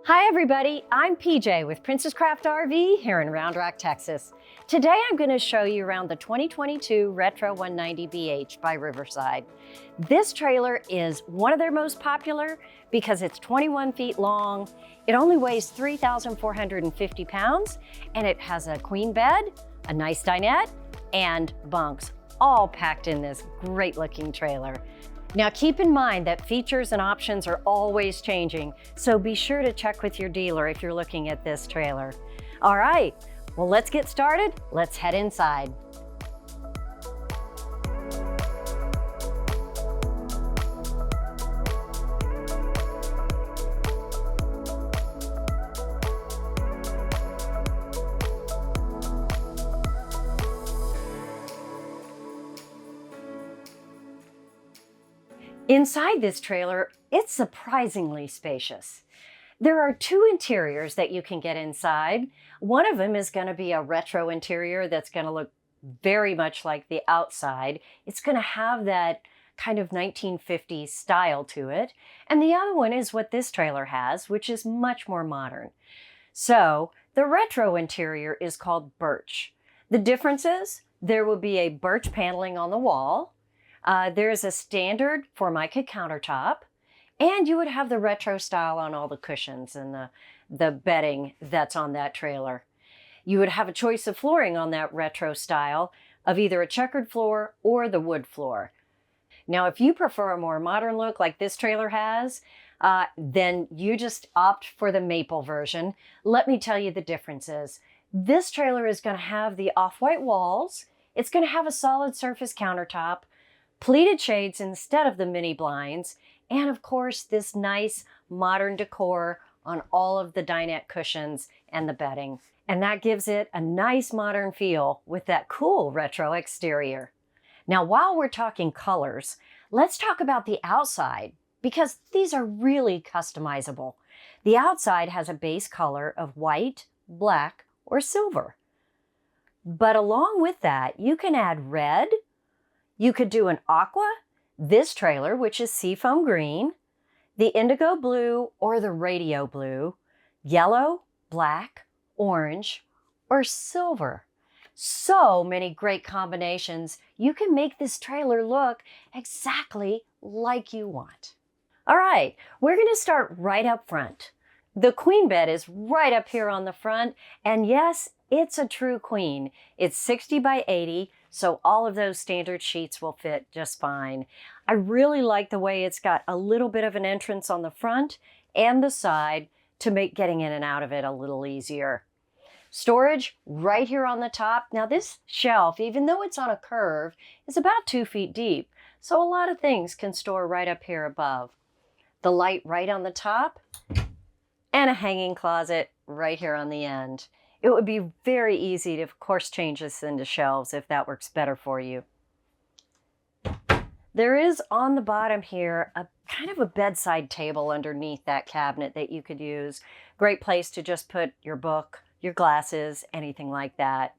Hi everybody, I'm PJ with Princess Craft RV here in Round Rock, Texas. Today I'm going to show you around the 2022 Retro 190BH by Riverside. This trailer is one of their most popular because it's 21 feet long, it only weighs 3,450 pounds, and it has a queen bed, a nice dinette, and bunks, all packed in this great looking trailer. Now keep in mind that features and options are always changing, so be sure to check with your dealer if you're looking at this trailer. All right, well, let's get started. Let's head inside. Inside this trailer, it's surprisingly spacious. There are two interiors that you can get inside. One of them is going to be a retro interior that's going to look very much like the outside. It's going to have that kind of 1950s style to it. And the other one is what this trailer has, which is much more modern. So the retro interior is called birch. The difference is there will be a birch paneling on the wall. There's a standard Formica countertop, and you would have the retro style on all the cushions and the bedding that's on that trailer. You would have a choice of flooring on that retro style of either a checkered floor or the wood floor. Now, if you prefer a more modern look like this trailer has, then you just opt for the maple version. Let me tell you the differences. This trailer is going to have the off-white walls. It's going to have a solid surface countertop, pleated shades instead of the mini blinds, and of course this nice modern decor on all of the dinette cushions and the bedding. And that gives it a nice modern feel with that cool retro exterior. Now, while we're talking colors, let's talk about the outside because these are really customizable. The outside has a base color of white, black, or silver. But along with that, you can add red. You could do an aqua, this trailer, which is seafoam green, the indigo blue or the radio blue, yellow, black, orange, or silver. So many great combinations. You can make this trailer look exactly like you want. All right, we're going to start right up front. The queen bed is right up here on the front, and yes, it's a true queen. It's 60 by 80, so all of those standard sheets will fit just fine. I really like the way it's got a little bit of an entrance on the front and the side to make getting in and out of it a little easier. Storage right here on the top. Now this shelf, even though it's on a curve, is about 2 feet deep, so a lot of things can store right up here above. The light right on the top, and a hanging closet right here on the end. It would be very easy to, of course, change this into shelves if that works better for you. There is on the bottom here a kind of a bedside table underneath that cabinet that you could use. Great place to just put your book, your glasses, anything like that.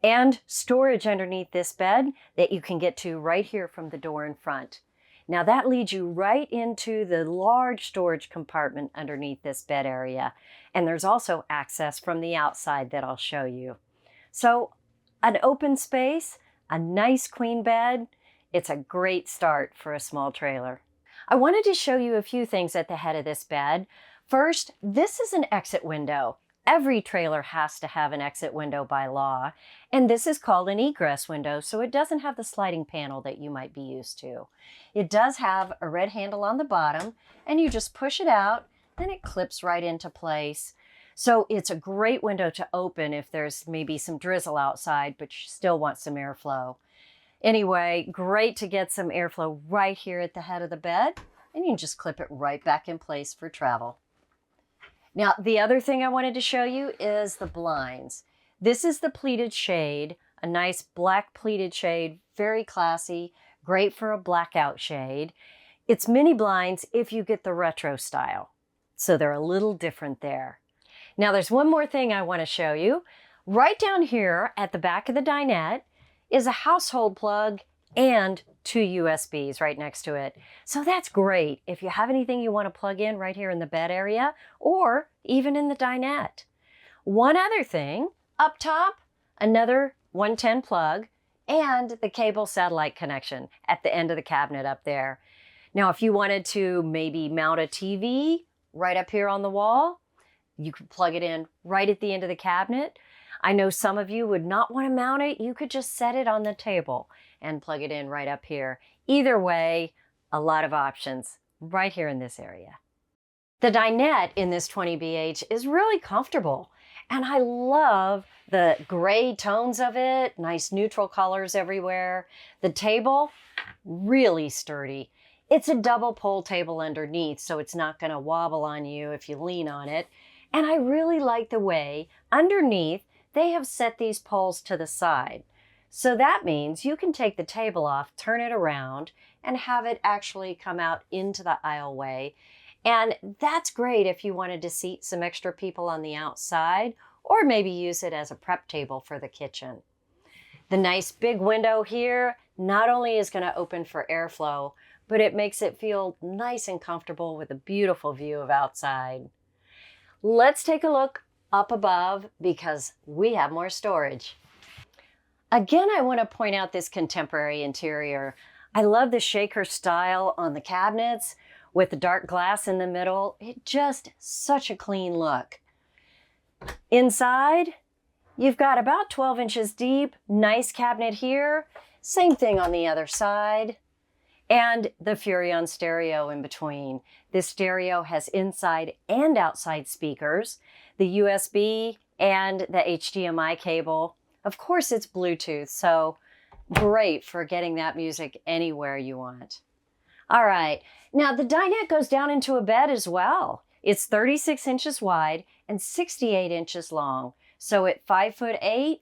And storage underneath this bed that you can get to right here from the door in front. Now that leads you right into the large storage compartment underneath this bed area. And there's also access from the outside that I'll show you. So an open space, a nice queen bed, it's a great start for a small trailer. I wanted to show you a few things at the head of this bed. First, this is an exit window. Every trailer has to have an exit window by law, and this is called an egress window, so it doesn't have the sliding panel that you might be used to. It does have a red handle on the bottom, and you just push it out, and it clips right into place. So it's a great window to open if there's maybe some drizzle outside, but you still want some airflow. Anyway, great to get some airflow right here at the head of the bed, and you can just clip it right back in place for travel. Now, the other thing I wanted to show you is the blinds. This is the pleated shade, a nice black pleated shade, very classy, great for a blackout shade. It's mini blinds if you get the retro style, so they're a little different there. Now, there's one more thing I want to show you. Right down here at the back of the dinette is a household plug and 2 USBs right next to it. So that's great if you have anything you want to plug in right here in the bed area or even in the dinette. One other thing, up top, another 110 plug and the cable satellite connection at the end of the cabinet up there. Now, if you wanted to maybe mount a TV right up here on the wall, you could plug it in right at the end of the cabinet. I know some of you would not want to mount it. You could just set it on the table and plug it in right up here. Either way, a lot of options right here in this area. The dinette in this 20BH is really comfortable, and I love the gray tones of it, nice neutral colors everywhere. The table, really sturdy. It's a double pull table underneath, so it's not going to wobble on you if you lean on it. And I really like the way underneath they have set these poles to the side. So that means you can take the table off, turn it around, and have it actually come out into the aisleway. And that's great if you wanted to seat some extra people on the outside, or maybe use it as a prep table for the kitchen. The nice big window here not only is going to open for airflow, but it makes it feel nice and comfortable with a beautiful view of outside. Let's take a look up above because we have more storage. Again, I want to point out this contemporary interior. I love the shaker style on the cabinets with the dark glass in the middle. It just such a clean look. Inside, you've got about 12 inches deep, nice cabinet here. Same thing on the other side. And the Furrion stereo in between. This stereo has inside and outside speakers, the USB and the HDMI cable. Of course, it's Bluetooth, so great for getting that music anywhere you want. All right, now the dinette goes down into a bed as well. It's 36 inches wide and 68 inches long. So at 5'8",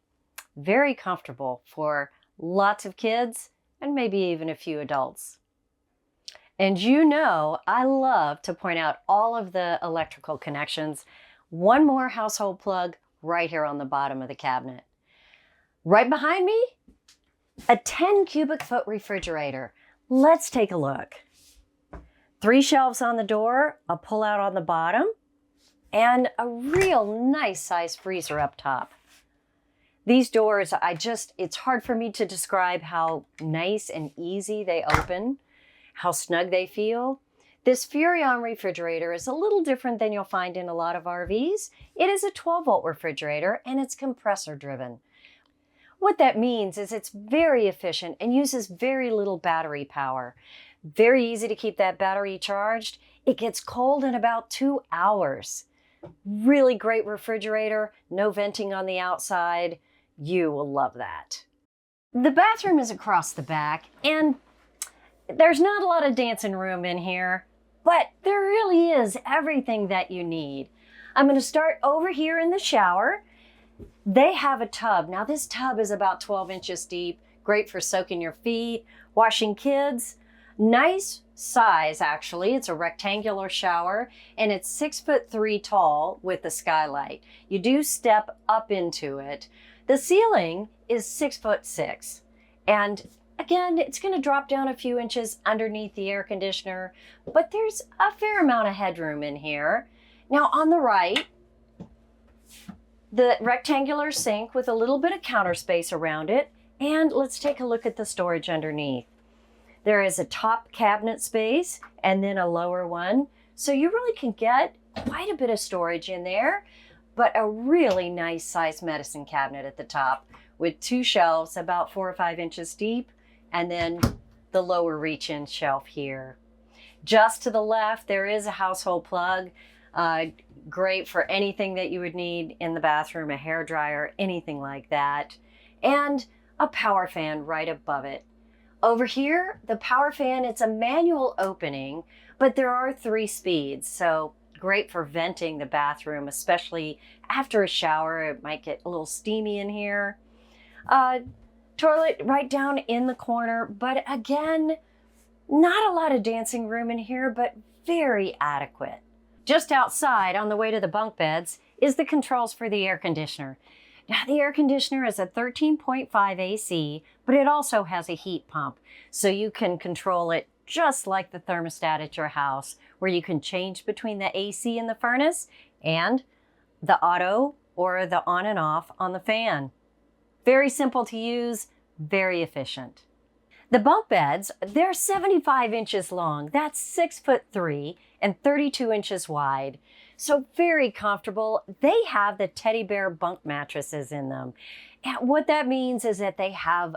very comfortable for lots of kids and maybe even a few adults. And you know, I love to point out all of the electrical connections. One more household plug right here on the bottom of the cabinet. Right behind me, a 10 cubic foot refrigerator. Let's take a look. 3 shelves on the door, a pull-out on the bottom, and a real nice size freezer up top. These doors, it's hard for me to describe how nice and easy they open, how snug they feel. This Furrion refrigerator is a little different than you'll find in a lot of RVs. It is a 12-volt refrigerator and it's compressor driven. What that means is it's very efficient and uses very little battery power. Very easy to keep that battery charged. It gets cold in about 2 hours. Really great refrigerator, no venting on the outside. You will love that. The bathroom is across the back, and there's not a lot of dancing room in here, but there really is everything that you need. I'm going to start over here in the shower. They have a tub. Now this tub is about 12 inches deep, great for soaking your feet, washing kids. Nice size, actually. It's a rectangular shower and it's 6'3" tall with the skylight. You do step up into it. The ceiling is 6'6", and again, it's going to drop down a few inches underneath the air conditioner, but there's a fair amount of headroom in here. Now on the right, the rectangular sink with a little bit of counter space around it, and let's take a look at the storage underneath. There is a top cabinet space and then a lower one, so you really can get quite a bit of storage in there, but a really nice size medicine cabinet at the top with 2 shelves about 4 or 5 inches deep, and then the lower reach-in shelf here. Just to the left, there is a household plug. Great for anything that you would need in the bathroom, a hair dryer, anything like that. And a power fan right above it. Over here, the power fan, it's a manual opening, but there are 3 speeds. So great for venting the bathroom, especially after a shower. It might get a little steamy in here. Toilet right down in the corner, but again, not a lot of dancing room in here, but very adequate. Just outside on the way to the bunk beds is the controls for the air conditioner. Now, the air conditioner is a 13.5 AC, but it also has a heat pump, so you can control it just like the thermostat at your house, where you can change between the AC and the furnace and the auto or the on and off on the fan. Very simple to use, very efficient. The bunk beds, they're 75 inches long. That's 6'3" and 32 inches wide. So very comfortable. They have the teddy bear bunk mattresses in them. And what that means is that they have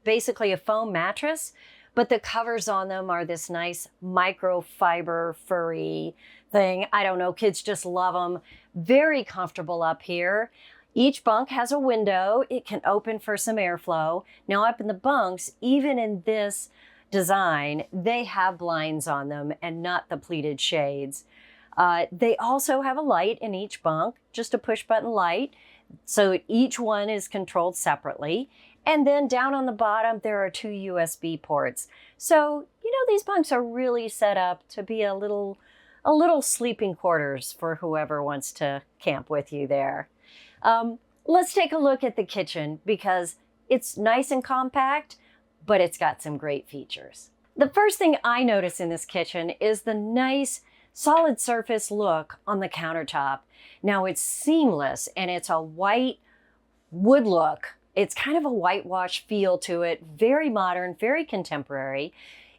basically a foam mattress, but the covers on them are this nice microfiber furry thing. I don't know, kids just love them. Very comfortable up here. Each bunk has a window. It can open for some airflow. Now up in the bunks, even in this design, they have blinds on them and not the pleated shades. They also have a light in each bunk, just a push button light. So each one is controlled separately. And then down on the bottom, there are 2 USB ports. So, these bunks are really set up to be a little sleeping quarters for whoever wants to camp with you there. Let's take a look at the kitchen because it's nice and compact, but it's got some great features. The first thing I notice in this kitchen is the nice solid surface look on the countertop. Now it's seamless and it's a white wood look. It's kind of a whitewash feel to it, very modern, very contemporary.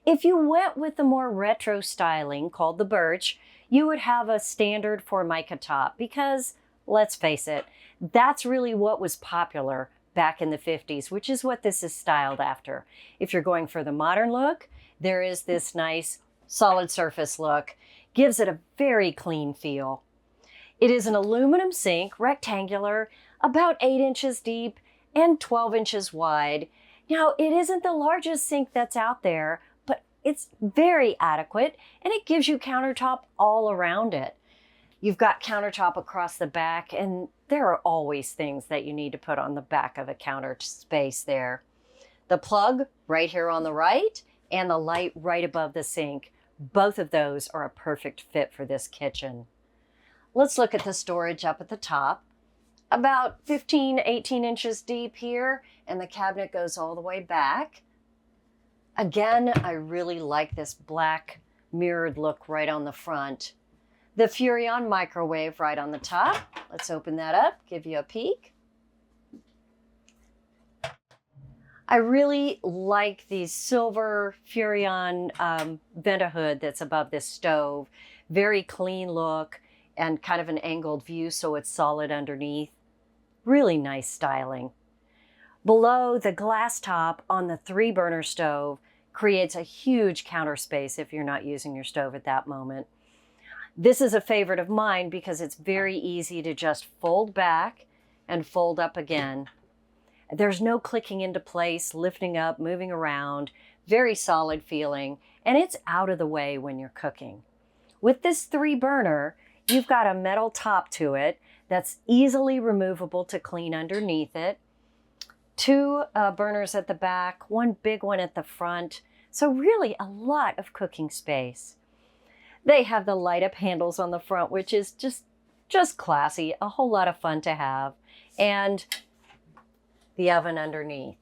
If you went with the more retro styling called the birch, you would have a standard Formica top because, let's face it, that's really what was popular back in the 50s, which is what this is styled after. If you're going for the modern look, there is this nice solid surface look. Gives it a very clean feel. It is an aluminum sink, rectangular, about 8 inches deep and 12 inches wide. Now, it isn't the largest sink that's out there, but it's very adequate and it gives you countertop all around it. You've got countertop across the back, and there are always things that you need to put on the back of a counter space there. The plug right here on the right and the light right above the sink. Both of those are a perfect fit for this kitchen. Let's look at the storage up at the top. About 18 inches deep here, and the cabinet goes all the way back. Again, I really like this black mirrored look right on the front. The Furrion microwave right on the top. Let's open that up, give you a peek. I really like the silver Furrion vent-a-hood that's above this stove. Very clean look and kind of an angled view so it's solid underneath. Really nice styling. Below, the glass top on the 3-burner stove creates a huge counter space if you're not using your stove at that moment. This is a favorite of mine because it's very easy to just fold back and fold up again. There's no clicking into place, lifting up, moving around, very solid feeling, and it's out of the way when you're cooking. With this 3-burner, you've got a metal top to it that's easily removable to clean underneath it. 2 burners at the back, 1 big one at the front, so really a lot of cooking space. They have the light-up handles on the front, which is just classy, a whole lot of fun to have, and the oven underneath.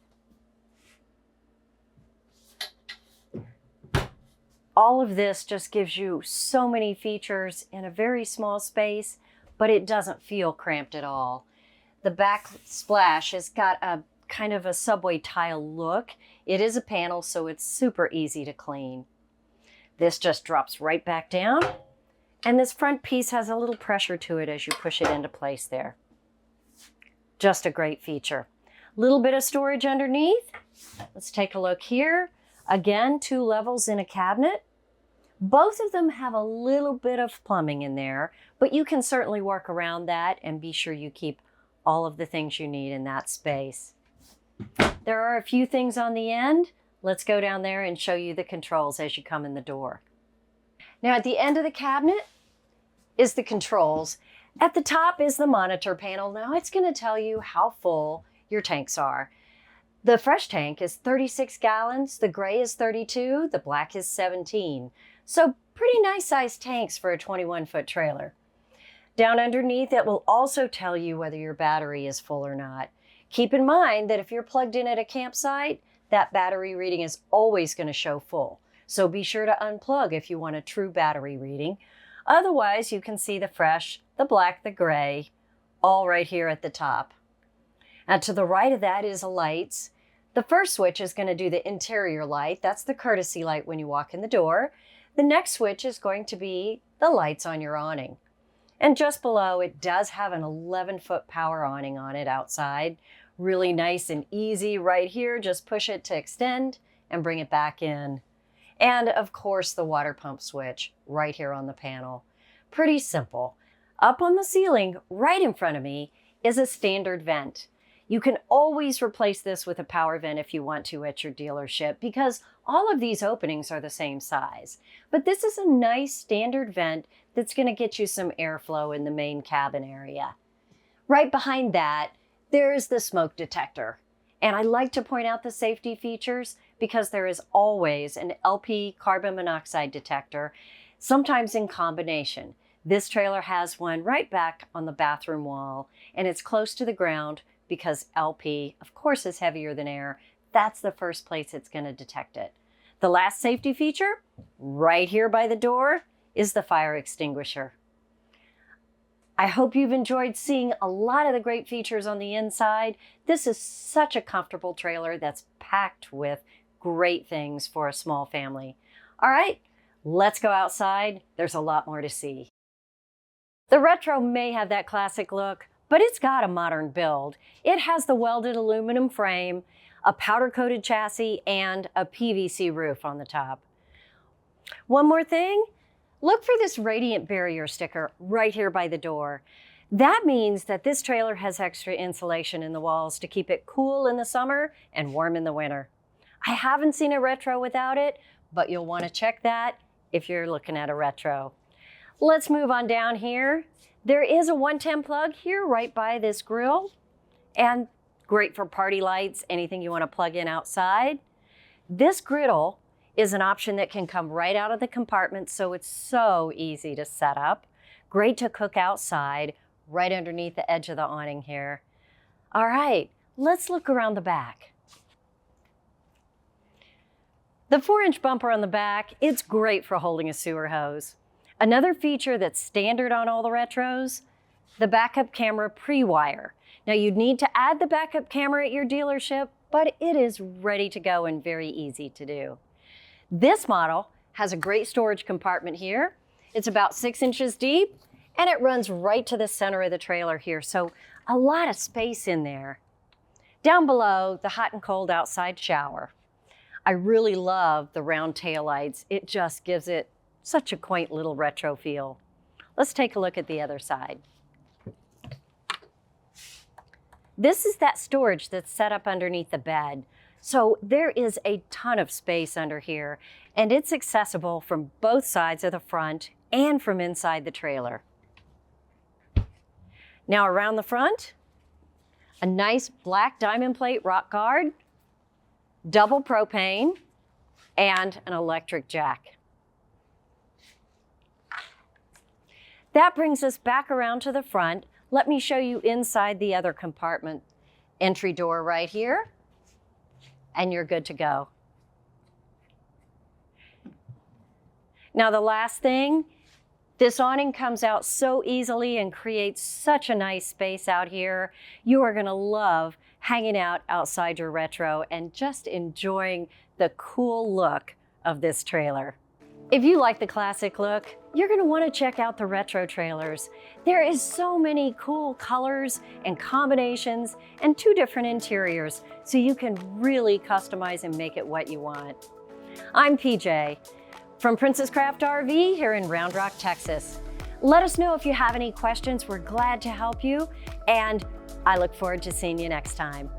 All of this just gives you so many features in a very small space, but it doesn't feel cramped at all. The backsplash has got a kind of a subway tile look. It is a panel, so it's super easy to clean. This just drops right back down, and this front piece has a little pressure to it as you push it into place there. Just a great feature. Little bit of storage underneath. Let's take a look here. Again, 2 levels in a cabinet. Both of them have a little bit of plumbing in there, but you can certainly work around that and be sure you keep all of the things you need in that space. There are a few things on the end. Let's go down there and show you the controls as you come in the door. Now at the end of the cabinet is the controls. At the top is the monitor panel. Now it's going to tell you how full your tanks are. The fresh tank is 36 gallons, the gray is 32, the black is 17. So pretty nice sized tanks for a 21-foot trailer. Down underneath, it will also tell you whether your battery is full or not. Keep in mind that if you're plugged in at a campsite, that battery reading is always going to show full. So be sure to unplug if you want a true battery reading. Otherwise, you can see the fresh, the black, the gray, all right here at the top. Now to the right of that is the lights. The first switch is going to do the interior light. That's the courtesy light when you walk in the door. The next switch is going to be the lights on your awning. And just below, it does have an 11-foot power awning on it outside. Really nice and easy right here. Just push it to extend and bring it back in. And of course, the water pump switch right here on the panel. Pretty simple. Up on the ceiling, right in front of me, is a standard vent. You can always replace this with a power vent if you want to at your dealership because all of these openings are the same size. But this is a nice standard vent that's going to get you some airflow in the main cabin area. Right behind that, there's the smoke detector. And I like to point out the safety features because there is always an LP carbon monoxide detector, sometimes in combination. This trailer has one right back on the bathroom wall, and it's close to the ground because LP, of course, is heavier than air. That's the first place it's going to detect it. The last safety feature, right here by the door, is the fire extinguisher. I hope you've enjoyed seeing a lot of the great features on the inside. This is such a comfortable trailer that's packed with great things for a small family. All right, let's go outside. There's a lot more to see. The Retro may have that classic look, but it's got a modern build. It has the welded aluminum frame, a powder-coated chassis, and a PVC roof on the top. One more thing, look for this radiant barrier sticker right here by the door. That means that this trailer has extra insulation in the walls to keep it cool in the summer and warm in the winter. I haven't seen a Retro without it, but you'll want to check that if you're looking at a Retro. Let's move on down here. There is a 110 plug here right by this grill, and great for party lights, anything you want to plug in outside. This griddle is an option that can come right out of the compartment, so it's so easy to set up. Great to cook outside, right underneath the edge of the awning here. All right, let's look around the back. The 4-inch bumper on the back, it's great for holding a sewer hose. Another feature that's standard on all the Retros, the backup camera pre-wire. Now you'd need to add the backup camera at your dealership, but it is ready to go and very easy to do. This model has a great storage compartment here. It's about 6 inches deep and it runs right to the center of the trailer here, so a lot of space in there. Down below, the hot and cold outside shower. I really love the round taillights. It just gives it such a quaint little retro feel. Let's take a look at the other side. This is that storage that's set up underneath the bed. So there is a ton of space under here, and it's accessible from both sides of the front and from inside the trailer. Now around the front, a nice black diamond plate rock guard, double propane, and an electric jack. That brings us back around to the front. Let me show you inside the other compartment. Entry door right here, and you're good to go. Now the last thing, this awning comes out so easily and creates such a nice space out here. You are gonna love hanging out outside your Retro and just enjoying the cool look of this trailer. If you like the classic look, you're going to want to check out the Retro trailers. There is so many cool colors and combinations and 2 different interiors, so you can really customize and make it what you want. I'm PJ from Princess Craft RV here in Round Rock, Texas. Let us know if you have any questions. We're glad to help you, and I look forward to seeing you next time.